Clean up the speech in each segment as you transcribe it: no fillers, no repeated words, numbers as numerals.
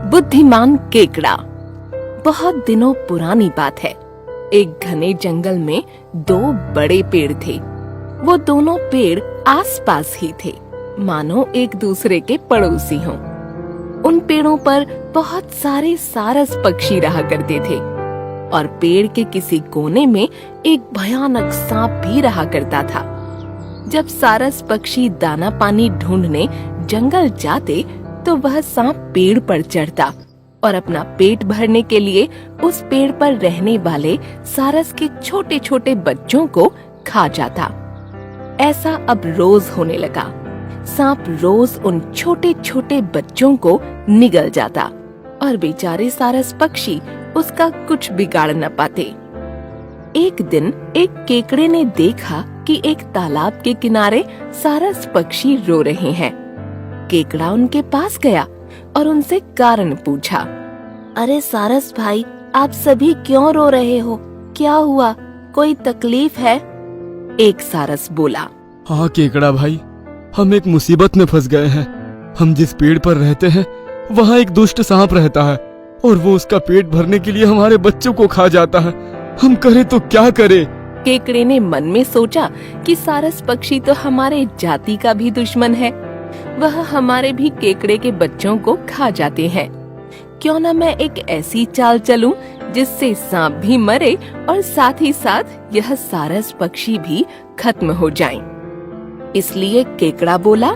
बुद्धिमान केकड़ा। बहुत दिनों पुरानी बात है। एक घने जंगल में दो बड़े पेड़ थे। वो दोनों पेड़ आसपास ही थे, मानो एक दूसरे के पड़ोसी हों। उन पेड़ों पर बहुत सारे सारस पक्षी रहा करते थे और पेड़ के किसी कोने में एक भयानक सांप भी रहा करता था। जब सारस पक्षी दाना पानी ढूंढने जंगल जाते तो वह सांप पेड़ पर चढ़ता और अपना पेट भरने के लिए उस पेड़ पर रहने वाले सारस के छोटे छोटे बच्चों को खा जाता। ऐसा अब रोज होने लगा। सांप रोज उन छोटे छोटे बच्चों को निगल जाता और बेचारे सारस पक्षी उसका कुछ बिगाड़ न पाते। एक दिन एक केकड़े ने देखा कि एक तालाब के किनारे सारस पक्षी रो रहे हैं। केकड़ा उनके पास गया और उनसे कारण पूछा। अरे सारस भाई, आप सभी क्यों रो रहे हो? क्या हुआ? कोई तकलीफ है? एक सारस बोला। हाँ केकड़ा भाई, हम एक मुसीबत में फंस गए हैं। हम जिस पेड़ पर रहते हैं वहाँ एक दुष्ट सांप रहता है और वो उसका पेट भरने के लिए हमारे बच्चों को खा जाता है। हम करें तो क्या करें? केकड़े ने मन में सोचा कि सारस पक्षी तो हमारे जाति का भी दुश्मन है। वह हमारे भी केकड़े के बच्चों को खा जाते हैं। क्यों न मैं एक ऐसी चाल चलूं जिससे सांप भी मरे और साथ ही साथ यह सारस पक्षी भी खत्म हो जाएं। इसलिए केकड़ा बोला,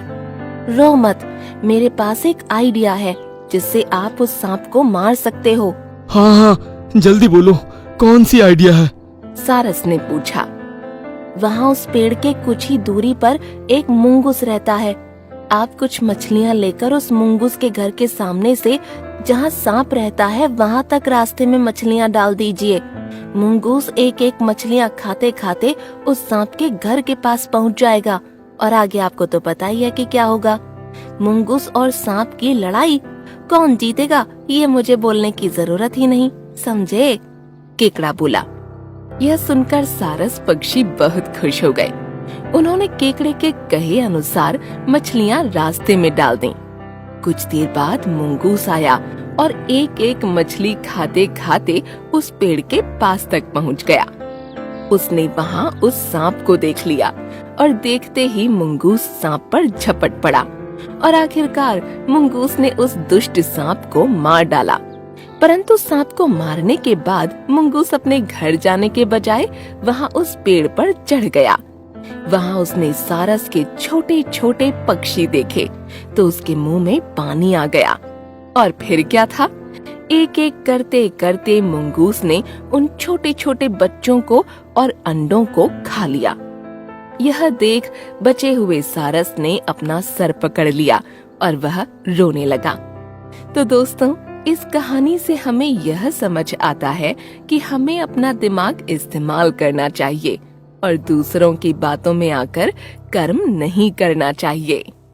रो मत, मेरे पास एक आइडिया है जिससे आप उस सांप को मार सकते हो। हाँ हाँ, जल्दी बोलो, कौन सी आइडिया है? सारस ने पूछा। वहाँ उस पेड़ के कुछ ही दूरी पर एक मुंगूस रहता है। आप कुछ मछलियाँ लेकर उस मुंगूस के घर के सामने से जहाँ सांप रहता है वहाँ तक रास्ते में मछलियाँ डाल दीजिए। मुंगूस एक एक मछलियाँ खाते खाते उस सांप के घर के पास पहुँच जाएगा और आगे आपको तो पता ही है कि क्या होगा। मुंगूस और सांप की लड़ाई, कौन जीतेगा ये मुझे बोलने की जरूरत ही नहीं, समझे? केकड़ा बोला। यह सुनकर सारस पक्षी बहुत खुश हो गए। उन्होंने केकड़े के कहे अनुसार मछलियाँ रास्ते में डाल दी। कुछ देर बाद मुंगूस आया और एक एक मछली खाते खाते उस पेड़ के पास तक पहुँच गया। उसने वहाँ उस सांप को देख लिया और देखते ही मुंगूस सांप पर झपट पड़ा और आखिरकार मुंगूस ने उस दुष्ट सांप को मार डाला। परंतु सांप को मारने के बाद मुंगूस अपने घर जाने के बजाय वहाँ उस पेड़ पर चढ़ गया। वहाँ उसने सारस के छोटे छोटे पक्षी देखे तो उसके मुंह में पानी आ गया। और फिर क्या था, एक एक करते करते मुंगूस ने उन छोटे छोटे बच्चों को और अंडों को खा लिया। यह देख बचे हुए सारस ने अपना सर पकड़ लिया और वह रोने लगा। तो दोस्तों, इस कहानी से हमें यह समझ आता है कि हमें अपना दिमाग इस्तेमाल करना चाहिए और दूसरों की बातों में आकर कर्म नहीं करना चाहिए।